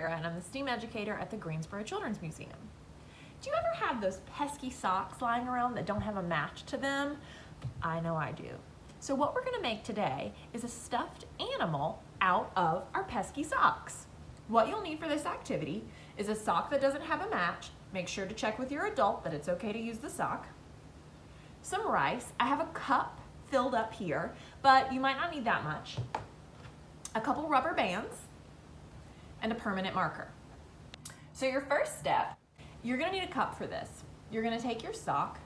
Sara, and I'm the STEAM educator at the Greensboro Children's Museum. Do you ever have those pesky socks lying around that don't have a match to them? I know I do. So what we're going to make today is a stuffed animal out of our pesky socks. What you'll need for this activity is a sock that doesn't have a match. Make sure to check with your adult that it's okay to use the sock. Some rice. I have a cup filled up here, but you might not need that much. A couple rubber bands, and a permanent marker. So your first step, you're gonna need a cup for this. You're gonna take your sock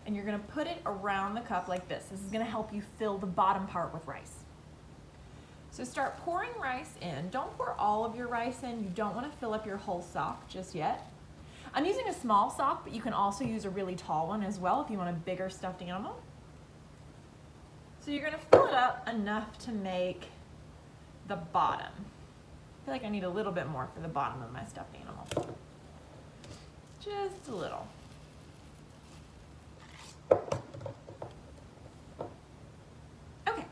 and you're gonna put it around the cup like this. This is gonna help you fill the bottom part with rice. So start pouring rice in. Don't pour all of your rice in. You don't wanna fill up your whole sock just yet. I'm using a small sock, but you can also use a really tall one as well if you want a bigger stuffed animal. So you're gonna fill it up enough to make the bottom. I feel like I need a little bit more for the bottom of my stuffed animal. Just a little. Okay.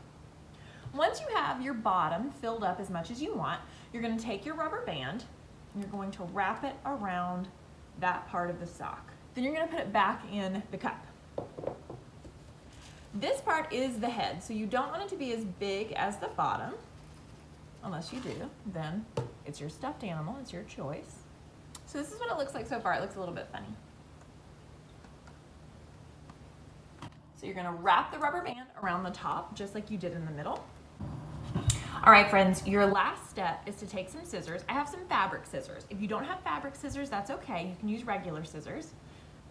Once you have your bottom filled up as much as you want, you're gonna take your rubber band and you're going to wrap it around that part of the sock. Then you're gonna put it back in the cup. This part is the head, so you don't want it to be as big as the bottom. Unless you do, then it's your stuffed animal, it's your choice. So this is what it looks like so far. It looks a little bit funny. So you're gonna wrap the rubber band around the top, just like you did in the middle. All right, friends, your last step is to take some scissors. I have some fabric scissors. If you don't have fabric scissors, that's okay. You can use regular scissors.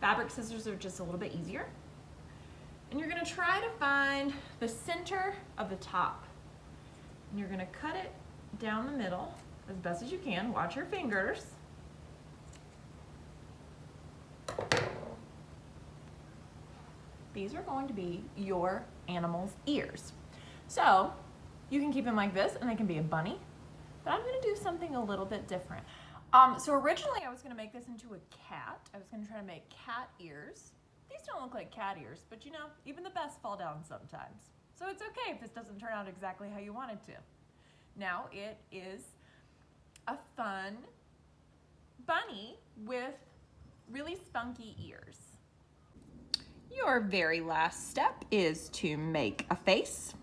Fabric scissors are just a little bit easier. And you're gonna try to find the center of the top. And you're gonna cut it down the middle as best as you can. Watch your fingers. These are going to be your animal's ears. So you can keep them like this and they can be a bunny, but I'm gonna do something a little bit different. So originally I was gonna make this into a cat. I was gonna try to make cat ears. These don't look like cat ears, but you know, even the best fall down sometimes. So it's okay if this doesn't turn out exactly how you want it to. Now it is a fun bunny with really spunky ears. Your very last step is to make a face.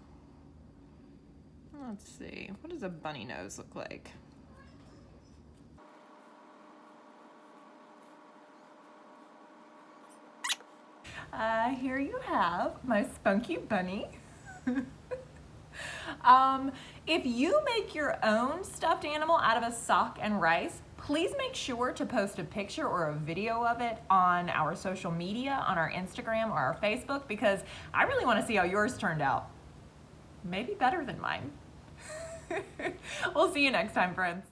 Let's see, what does a bunny nose look like? Here you have my spunky bunny. If you make your own stuffed animal out of a sock and rice, please make sure to post a picture or a video of it on our social media, on our Instagram or our Facebook, because I really want to see how yours turned out. Maybe better than mine. We'll see you next time, friends.